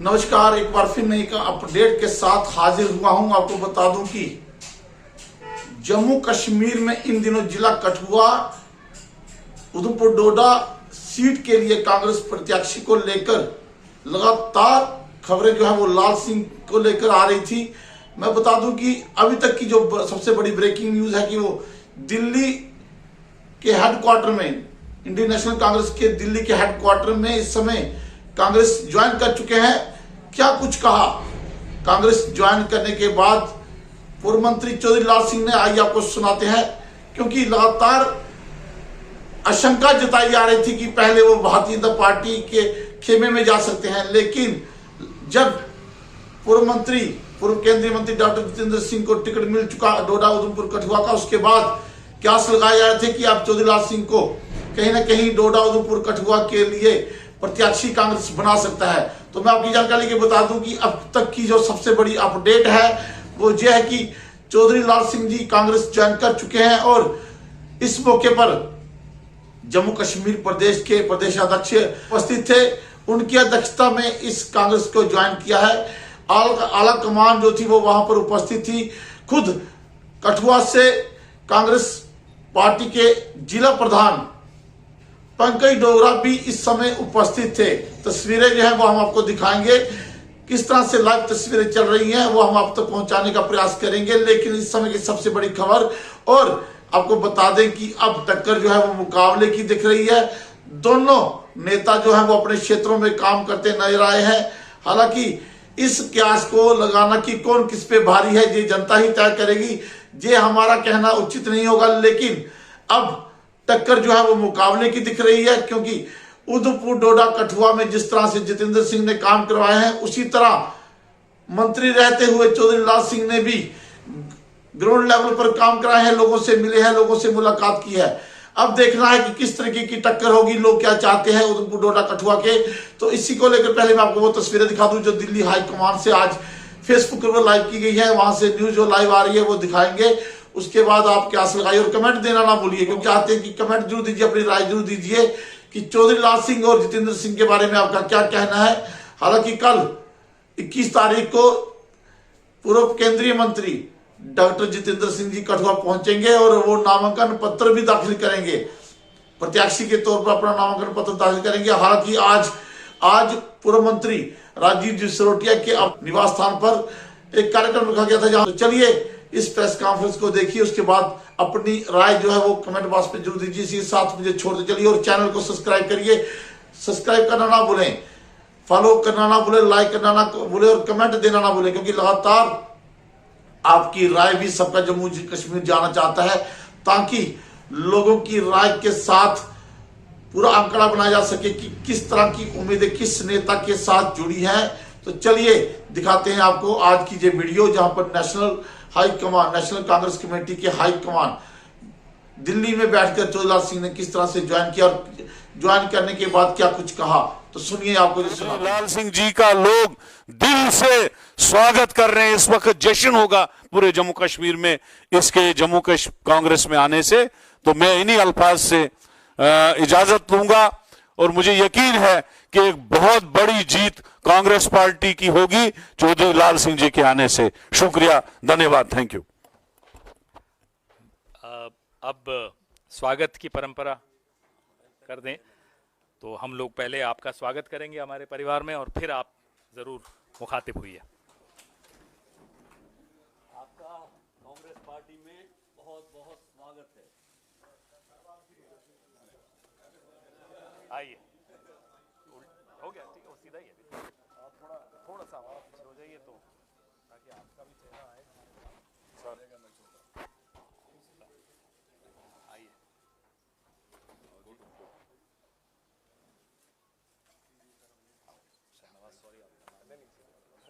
नमस्कार, एक बार फिर नई अपडेट के साथ हाजिर हुआ हूं। आपको बता दूं कि जम्मू कश्मीर में इन दिनों जिला कठुआ उधमपुर डोडा सीट के लिए कांग्रेस प्रत्याशी को लेकर लगातार खबरें जो है वो लाल सिंह को लेकर आ रही थी। मैं बता दूं कि अभी तक की जो सबसे बड़ी ब्रेकिंग न्यूज है कि वो दिल्ली के हेडक्वार्टर में, इंडियन नेशनल कांग्रेस के दिल्ली के हेडक्वार्टर में इस समय कांग्रेस ज्वाइन कर चुके हैं। क्या कुछ कहा कांग्रेस ज्वाइन करने के बाद पूर्व मंत्री चौधरी लाल सिंह ने, आइए आपको सुनाते हैं। क्योंकि लगातार आशंका जताई जा रही थी कि पहले वो भारतीय जनता पार्टी के खेमे में जा सकते हैं, लेकिन जब पूर्व केंद्रीय मंत्री डॉक्टर जितेंद्र सिंह को टिकट मिल चुका डोडा उधमपुर कठुआ का, उसके बाद क्यास लगाए जा रहे थे कि आप चौधरी लाल सिंह को कहीं ना कहीं डोडा उधमपुर कठुआ के लिए प्रत्याशी कांग्रेस बना सकता है। तो मैं आपकी जानकारी के बता दूं कि अब तक की जो सबसे बड़ी अपडेट है वो ये है कि चौधरी लाल सिंह जी कांग्रेस ज्वाइन कर चुके हैं और इस मौके पर जम्मू कश्मीर प्रदेश के प्रदेशाध्यक्ष उपस्थित थे। उनकी अध्यक्षता में इस कांग्रेस को ज्वाइन किया है। आला कमान जो थी वो वहां पर उपस्थित थी। खुद कठुआ से कांग्रेस पार्टी के जिला प्रधान पंकज डोगरा भी इस समय उपस्थित थे। तस्वीरें जो है वो हम आपको दिखाएंगे, किस तरह से लाइव तस्वीरें चल रही हैं वो हम आप तक पहुंचाने का प्रयास करेंगे। लेकिन इस समय की सबसे बड़ी खबर, और आपको बता दें कि अब टक्कर जो है वो मुकाबले की दिख रही है। दोनों नेता जो है वो अपने क्षेत्रों में काम करते नजर आए हैं। हालांकि इस क्यास को लगाना कि कौन किस पे भारी है ये जनता ही तय करेगी, ये हमारा कहना उचित नहीं होगा। लेकिन अब टक्कर जो है वो मुकाबले की दिख रही है, क्योंकि उधमपुर डोडा कठुआ में जिस तरह से जितेंद्र सिंह ने काम करवाए हैं, उसी तरह मंत्री रहते हुए चौधरी लाल सिंह ने भी ग्राउंड लेवल पर काम कराए हैं, लोगों से मिले हैं, लोगों से मुलाकात की है। अब देखना है कि किस तरीके की टक्कर होगी, लोग क्या चाहते हैं उधमपुर डोडा कठुआ के। तो इसी को लेकर पहले मैं आपको वो तस्वीरें दिखा दूं जो दिल्ली हाईकमान से आज फेसबुक पर लाइव की गई है। वहां से न्यूज जो लाइव आ रही है वो दिखाएंगे। उसके बाद आप क्यास लगाइए और कमेंट देना ना भूलिए, क्योंकि चाहते हैं कि कमेंट जरूर दीजिए, अपनी राय जरूर दीजिए कि चौधरी लाल सिंह और जितेंद्र सिंह के बारे में आपका क्या कहना है। हालांकि कल 21 तारीख को पूर्व केंद्रीय मंत्री डॉक्टर जितेंद्र सिंह जी कठुआ पहुंचेंगे और वो नामांकन पत्र भी दाखिल करेंगे, प्रत्याशी के तौर पर अपना नामांकन पत्र दाखिल करेंगे। हालांकि आज पूर्व मंत्री राजीव जी सिसोदिया के निवास स्थान पर एक कार्यक्रम रखा गया था जहां, तो चलिए इस प्रेस कॉन्फ्रेंस को देखिए, उसके बाद अपनी राय जो है वो कमेंट बॉक्स पे जरूर दीजिए। इसी साथ मुझे छोड़ते चलिए और चैनल को सब्सक्राइब करिए। सब्सक्राइब करना ना भूलें, फॉलो करना ना भूलें, लाइक करना ना भूलें और कमेंट देना ना भूलें, क्योंकि लगातार आपकी राय भी सबका जम्मू कश्मीर जाना चाहता है, ताकि लोगों की राय के साथ पूरा आंकड़ा बनाया जा सके कि किस तरह की उम्मीदें किस नेता के साथ जुड़ी हैं। तो चलिए दिखाते हैं आपको आज की ये वीडियो, जहां पर नेशनल कांग्रेस कमेटी के हाई कमान दिल्ली में बैठकर चौधरी लाल सिंह ने किस तरह से ज्वाइन किया और ज्वाइन करने के बाद क्या कुछ कहा। तो सुनिए, आपको लाल सिंह जी का लोग दिल से स्वागत कर रहे हैं। इस वक्त जश्न होगा पूरे जम्मू कश्मीर में इसके जम्मू कांग्रेस में आने से। तो मैं इन्हीं अल्फाज से इजाजत लूंगा और मुझे यकीन है कि एक बहुत बड़ी जीत कांग्रेस पार्टी की होगी चौधरी लाल सिंह जी के आने से। शुक्रिया, धन्यवाद, थैंक यू। अब स्वागत की परंपरा कर दें, तो हम लोग पहले आपका स्वागत करेंगे हमारे परिवार में और फिर आप जरूर मुखातिब हुइए। आपका कांग्रेस पार्टी में बहुत बहुत स्वागत है। आइए, हो गया, ठीक है, सीधा ही है। आप थोड़ा सा पीछे हो जाइए तो ताकि आपका भी चेहरा आए। आइए, सॉरी,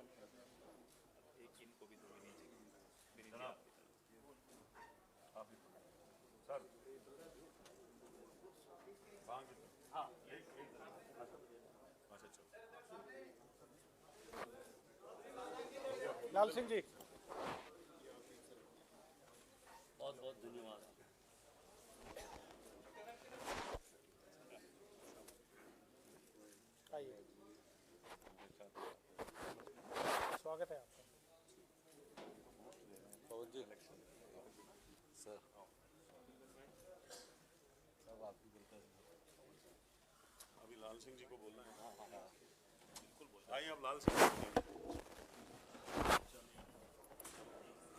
एक इनको भी दो नीचे सर। हाँ, लाल सिंह जी, बहुत बहुत धन्यवाद। आइए। स्वागत है आपका।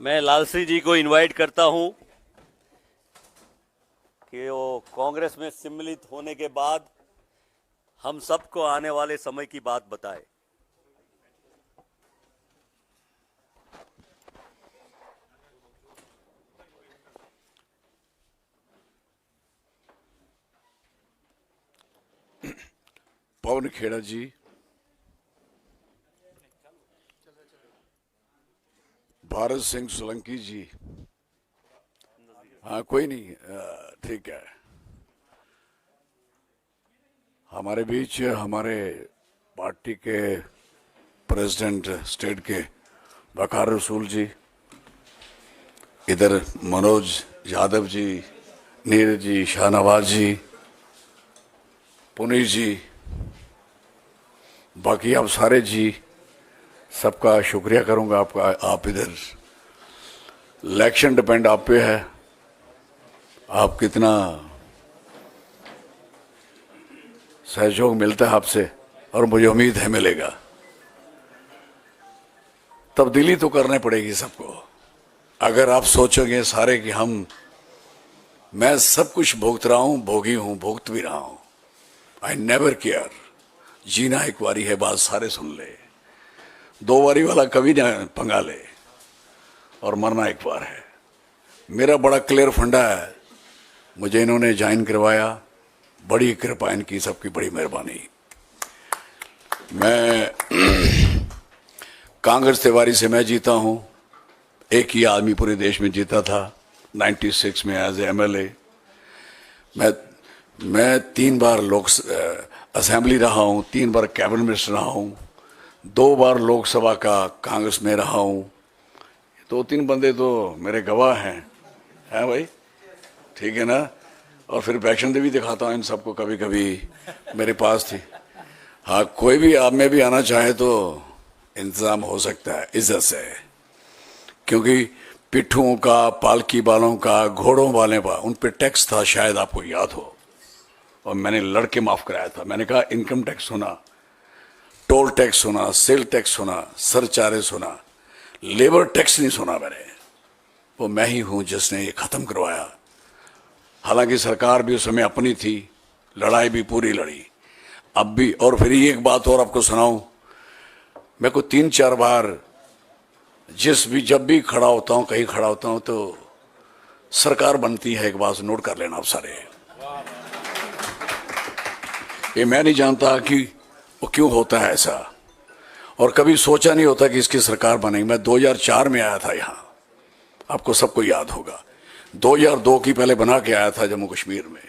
मैं लाल सिंह जी को इनवाइट करता हूं कि वो कांग्रेस में सम्मिलित होने के बाद हम सबको आने वाले समय की बात बताए। पवन खेड़ा जी, भारत सिंह सोलंकी जी, हाँ कोई नहीं, ठीक है। हमारे बीच हमारे पार्टी के प्रेसिडेंट स्टेट के वकार रसूल जी, इधर मनोज यादव जी, नीरज जी, शाहनवाज जी, पुनीत जी, बाकी आप सारे जी, सबका शुक्रिया करूंगा आपका। आप इधर इलेक्शन डिपेंड आप पे है, आप कितना सहयोग मिलता है आपसे, और मुझे उम्मीद है मिलेगा। तब्दीली तो करनी पड़ेगी सबको। अगर आप सोचोगे सारे कि मैं सब कुछ भुगत रहा हूं, भोगी हूं, भुगत भी रहा हूं, आई नेवर केयर। जीना एक बारी है, बात सारे सुन ले। दो बारी वाला कभी ना पंगा ले, और मरना एक बार है। मेरा बड़ा क्लियर फंडा है, मुझे इन्होंने ज्वाइन करवाया, बड़ी कृपा इनकी, सबकी बड़ी मेहरबानी। मैं कांग्रेस तिवारी से मैं जीता हूं, एक ही आदमी पूरे देश में जीता था 96 में एज एमएलए। मैं 3 बार असेंबली रहा हूं, 3 बार कैबिनेट मिनिस्टर रहा हूं, 2 बार लोकसभा का कांग्रेस में रहा हूं। 2-3 बंदे तो मेरे गवाह हैं भाई, ठीक है ना। और फिर वैक्शन भी दिखाता हूं इन सबको, कभी कभी मेरे पास थी। हाँ, कोई भी आप में भी आना चाहे तो इंतजाम हो सकता है इज्जत से, क्योंकि पिट्ठुओं का, पालकी वालों का, घोड़ों वाले का उन पे टैक्स था, शायद आपको याद हो, और मैंने लड़के माफ कराया था। मैंने कहा इनकम टैक्स सुना, टोल टैक्स सुना, सेल टैक्स सुना, सरचार्ज सुना, लेबर टैक्स नहीं सुना मैंने। वो मैं ही हूं जिसने ये खत्म करवाया। हालांकि सरकार भी उस समय अपनी थी, लड़ाई भी पूरी लड़ी, अब भी। और फिर एक बात और आपको सुनाऊं, मैं को 3-4 बार जब भी खड़ा होता हूं, कहीं खड़ा होता हूं, तो सरकार बनती है। एक बात नोट कर लेना आप सारे, ये मैं नहीं जानता कि वो क्यों होता है ऐसा, और कभी सोचा नहीं होता कि इसकी सरकार बनेगी। मैं 2004 में आया था यहां, आपको सबको याद होगा। 2002 की पहले बना के आया था जम्मू कश्मीर में।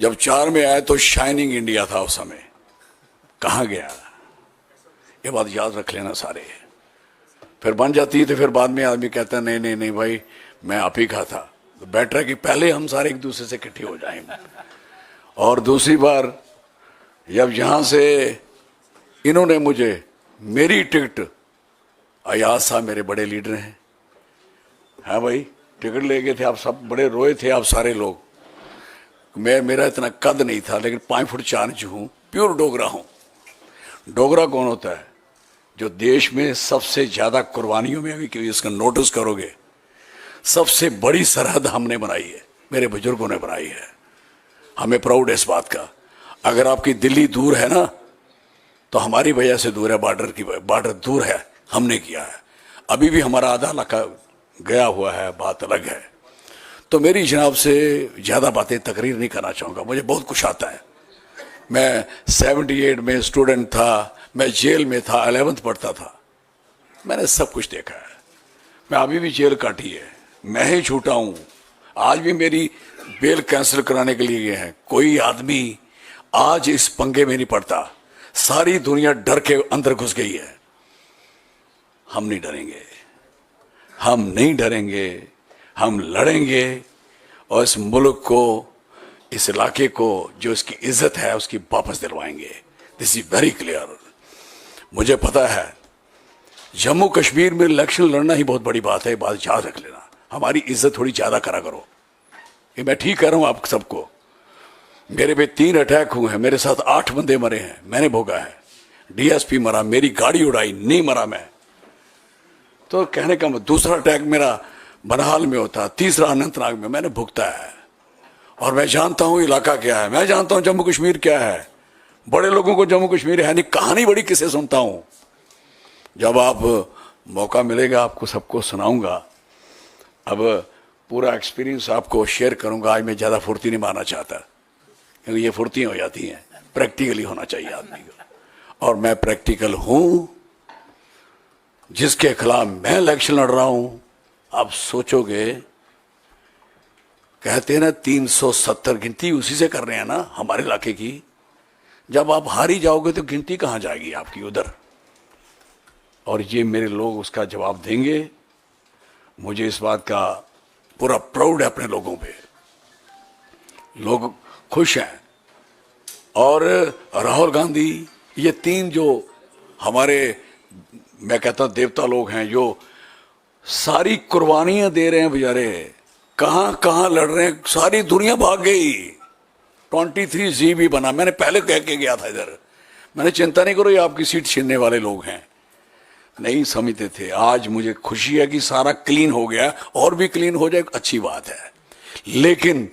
जब 4 में आया तो शाइनिंग इंडिया था उस समय, कहां गया, ये बात याद रख लेना सारे। फिर बन जाती है तो फिर बाद में आदमी कहता है नहीं नहीं नहीं भाई, मैं आप ही का था। तो बेटर है कि पहले हम सारे एक दूसरे से इकट्ठे हो जाएं। और दूसरी बार जब यहां से इन्होंने मुझे मेरी टिकट, अयाज साहब मेरे बड़े लीडर हैं, हाँ भाई, टिकट ले गए थे, आप सब बड़े रोए थे आप सारे लोग। मेरा इतना कद नहीं था, लेकिन 5 फुट 4 इंच हूं, प्योर डोगरा हूं। डोगरा कौन होता है? जो देश में सबसे ज्यादा कुर्बानियों में, अभी इसका नोटिस करोगे, सबसे बड़ी सरहद हमने बनाई है, मेरे बुजुर्गों ने बनाई है। हमें प्राउड है इस बात का। अगर आपकी दिल्ली दूर है ना, तो हमारी वजह से दूर है, बॉर्डर दूर है, हमने किया है। अभी भी हमारा आधा इलाका गया हुआ है, बात अलग है। तो मेरी जनाब से ज्यादा बातें तकरीर नहीं करना चाहूंगा, मुझे बहुत कुछ आता है। मैं 78 में स्टूडेंट था, मैं जेल में था, 11th पढ़ता था, मैंने सब कुछ देखा है। मैं अभी भी जेल काटी है, मैं ही छूटा हूं। आज भी मेरी बेल कैंसिल कराने के लिए गए हैं। कोई आदमी आज इस पंगे में नहीं पड़ता, सारी दुनिया डर के अंदर घुस गई है। हम नहीं डरेंगे, हम नहीं डरेंगे, हम लड़ेंगे, और इस मुल्क को, इस इलाके को जो इसकी इज्जत है उसकी वापस दिलवाएंगे। This is very clear. मुझे पता है जम्मू कश्मीर में इलेक्शन लड़ना ही बहुत बड़ी बात है, बात याद रख लेना। हमारी इज्जत थोड़ी ज्यादा करा करो, ये मैं ठीक कह रहा हूं आप सबको। मेरे पे 3 अटैक हुए हैं, मेरे साथ 8 बंदे मरे हैं, मैंने भोगा है। डीएसपी मरा, मेरी गाड़ी उड़ाई, नहीं मरा मैं। तो कहने का दूसरा अटैक मेरा बनहाल में होता, तीसरा अनंतनाग में, मैंने भुगता है। और मैं जानता हूं इलाका क्या है, मैं जानता हूं जम्मू कश्मीर क्या है। बड़े लोगों को जम्मू कश्मीर है नहीं, कहानी बड़ी किसे सुनता हूं। जब आप मौका मिलेगा आपको सबको सुनाऊंगा। अब पूरा एक्सपीरियंस आपको शेयर करूंगा। आज मैं ज्यादा फुर्ती नहीं मारना चाहता, क्योंकि ये फुर्तियां हो जाती हैं। प्रैक्टिकली होना चाहिए आदमी को, और मैं प्रैक्टिकल हूं। जिसके खिलाफ मैं इलेक्शन लड़ रहा हूं, आप सोचोगे, कहते हैं ना 370 गिनती उसी से कर रहे हैं ना हमारे इलाके की। जब आप हारी जाओगे तो गिनती कहां जाएगी आपकी उधर। और ये मेरे लोग उसका जवाब देंगे। मुझे इस बात का पूरा प्राउड है अपने लोगों पे, लोग खुश हैं। और राहुल गांधी, ये 3 जो हमारे, मैं कहता हूं देवता लोग हैं, जो सारी कुर्बानियां दे रहे हैं बेचारे, कहां कहां लड़ रहे हैं, सारी दुनिया भाग गई। 23G भी बना, मैंने पहले कह के गया था इधर, मैंने चिंता नहीं करो ये आपकी सीट छीनने वाले लोग हैं, नहीं समझते थे। आज मुझे खुशी है कि सारा क्लीन हो गया, और भी क्लीन हो जाए अच्छी बात है। लेकिन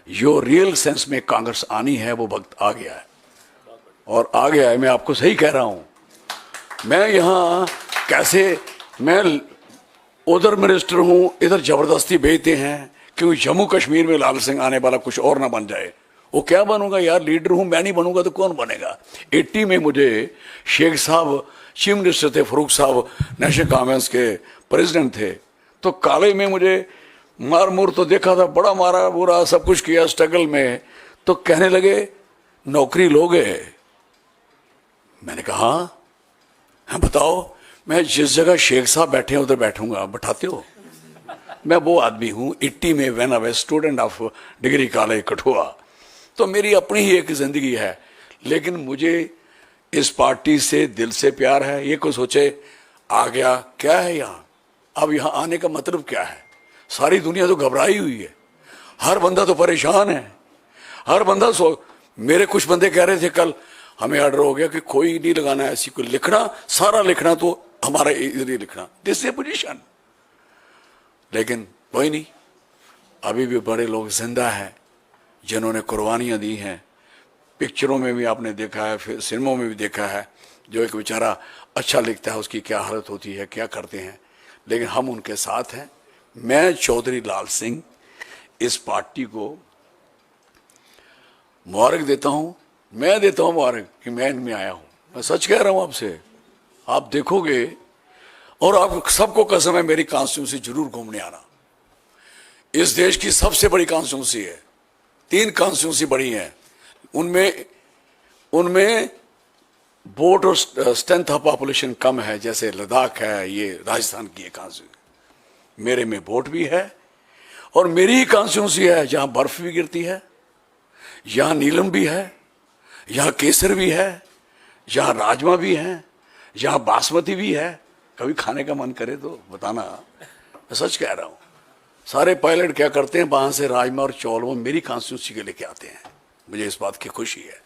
जो रियल सेंस में कांग्रेस आनी है वो वक्त आ गया है, और आ गया है। मैं आपको सही कह रहा हूं। मैं यहां कैसे, मैं उधर मिनिस्टर हूं, इधर जबरदस्ती भेजते हैं, क्योंकि जम्मू कश्मीर में लाल सिंह आने वाला कुछ और ना बन जाए। वो क्या बनूंगा यार, लीडर हूं, मैं नहीं बनूंगा तो कौन बनेगा। 80 में मुझे शेख साहब चीफ मिनिस्टर थे, फरूक साहब नेशनल कॉन्फ्रेंस के प्रेसिडेंट थे, तो काले में मुझे मार मुर तो देखा था, बड़ा मारा बुरा सब कुछ किया स्ट्रगल में। तो कहने लगे नौकरी लोगे। मैंने कहा हाँ बताओ, मैं जिस जगह शेख साहब बैठे हैं उधर बैठूंगा, बैठाते हो। मैं वो आदमी हूं। 80 में when I was student of degree college Kathua, तो मेरी अपनी ही एक जिंदगी है। लेकिन मुझे इस पार्टी से दिल से प्यार है। ये कोई सोचे आ गया क्या है यहाँ, अब यहाँ आने का मतलब क्या है। सारी दुनिया तो घबराई हुई है, हर बंदा तो परेशान है, हर बंदा मेरे कुछ बंदे कह रहे थे कल, हमें ऑर्डर हो गया कि कोई नहीं लगाना है ऐसी कोई लिखना, सारा लिखना तो हमारा इधर ही लिखना, दिस इज पोजीशन। लेकिन कोई नहीं, अभी भी बड़े लोग जिंदा हैं जिन्होंने कुर्बानियां दी हैं। पिक्चरों में भी आपने देखा है, फिर सिनेमा में भी देखा है, जो एक बेचारा अच्छा लिखता है उसकी क्या हालत होती है, क्या करते हैं। लेकिन हम उनके साथ हैं। मैं चौधरी लाल सिंह इस पार्टी को मुबारक देता हूं। मैं देता हूं मुबारक कि मैं इनमें आया हूं। मैं सच कह रहा हूं आपसे, आप देखोगे। और आप सबको कसम है मेरी कॉन्स्टिट्यूंसी जरूर घूमने आना। इस देश की सबसे बड़ी कॉन्स्टिट्यूंसी है, 3 कॉन्स्टिट्यूंसी बड़ी हैं, उनमें वोट और स्ट्रेंथ ऑफ पॉपुलेशन कम है। जैसे लद्दाख है, ये राजस्थान की एक कॉन्स्टिट्यूंसी। मेरे में वोट भी है, और मेरी ही कॉन्स्टिट्यूंसी है जहां बर्फ भी गिरती है, यहां नीलम भी है, यहां केसर भी है, यहां राजमा भी है, यहां बासमती भी है। कभी खाने का मन करे तो बताना, मैं सच कह रहा हूं। सारे पायलट क्या करते हैं, वहां से राजमा और चौल वो मेरी कॉन्स्टिट्यूंसी के लेके आते हैं। मुझे इस बात की खुशी है।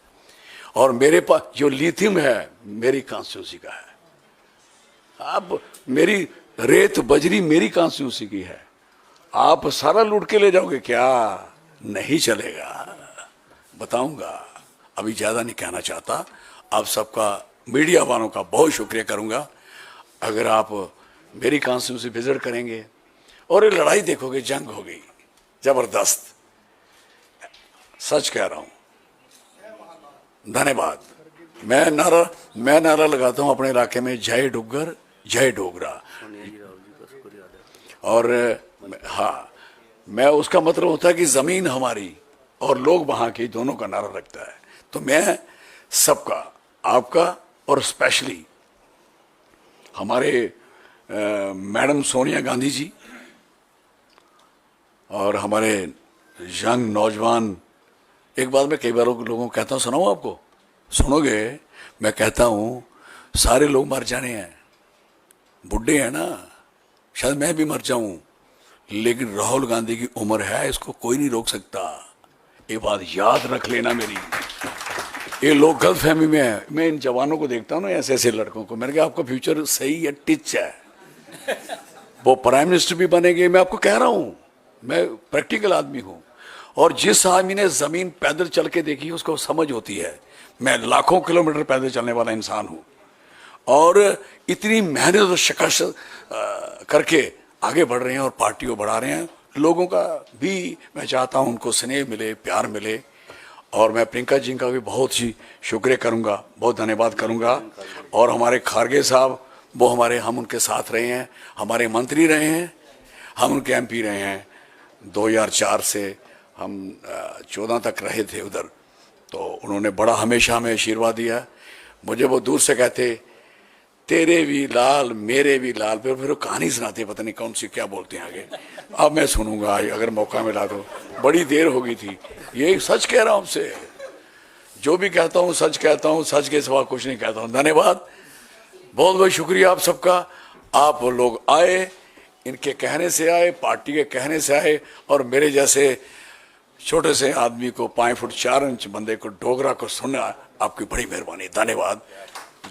और मेरे पास जो लिथियम है मेरी कॉन्स्टिट्यूंसी का है। अब मेरी रेत बजरी मेरी कॉन्स्टिट्यूंसी की है। आप सारा लूट के ले जाओगे क्या, नहीं चलेगा। बताऊंगा, अभी ज्यादा नहीं कहना चाहता। आप सबका, मीडिया वालों का बहुत शुक्रिया करूंगा। अगर आप मेरी कॉन्स्टिट्यूंसी विजिट करेंगे और ये लड़ाई देखोगे, जंग हो गई जबरदस्त, सच कह रहा हूं। धन्यवाद। मैं नारा लगाता हूं अपने इलाके में, जय डुग्गर जय डोगरा। और हाँ, मैं उसका मतलब होता है कि जमीन हमारी और लोग वहां के, दोनों का नारा रखता है। तो मैं सबका, आपका और स्पेशली हमारे मैडम सोनिया गांधी जी और हमारे यंग नौजवान, एक बात मैं कई बार लोगों को कहता हूं, सुनाऊं आपको, सुनोगे? मैं कहता हूं सारे लोग मर जाने हैं, बुढ़े हैं ना, शायद मैं भी मर जाऊं, लेकिन राहुल गांधी की उम्र है, इसको कोई नहीं रोक सकता। ये बात याद रख लेना मेरी। ये लोग गलत फहमी में है। मैं इन जवानों को देखता हूँ ना, ऐसे ऐसे लड़कों को, मैंने कहा आपका फ्यूचर सही है, टिच है, वो प्राइम मिनिस्टर भी बनेंगे। मैं आपको कह रहा हूँ, मैं प्रैक्टिकल आदमी हूँ, और जिस आदमी ने जमीन पैदल चल के देखी उसको समझ होती है। मैं लाखों किलोमीटर पैदल चलने वाला इंसान हूँ, और इतनी मेहनत और शिकस्त करके आगे बढ़ रहे हैं और पार्टी को बढ़ा रहे हैं। लोगों का भी मैं चाहता हूं उनको स्नेह मिले, प्यार मिले, और मैं प्रियंका जी का भी बहुत ही शुक्रिया करूंगा, बहुत धन्यवाद करूंगा। और हमारे खारगे साहब, वो हम उनके साथ रहे हैं, हमारे मंत्री रहे हैं, हम उनके एमपी रहे हैं। 2004 से हम 14 तक रहे थे उधर, तो उन्होंने बड़ा हमेशा हमें आशीर्वाद दिया। मुझे वो दूर से कहते, तेरे भी लाल मेरे भी लाल, फिर कहानी सुनाते, पता नहीं कौन सी क्या बोलते हैं आगे। अब मैं सुनूंगा अगर मौका मिला तो। बड़ी देर हो गई थी, ये सच कह रहा हूं आपसे, जो भी कहता हूं सच कहता हूं, सच के सिवा कुछ नहीं कहता हूं। धन्यवाद, बहुत बहुत शुक्रिया आप सबका। आप लोग आए, इनके कहने से आए, पार्टी के कहने से आए, और मेरे जैसे छोटे से आदमी को 5 फुट 4 इंच बंदे को, डोगरा को सुनना, आपकी बड़ी मेहरबानी। धन्यवाद।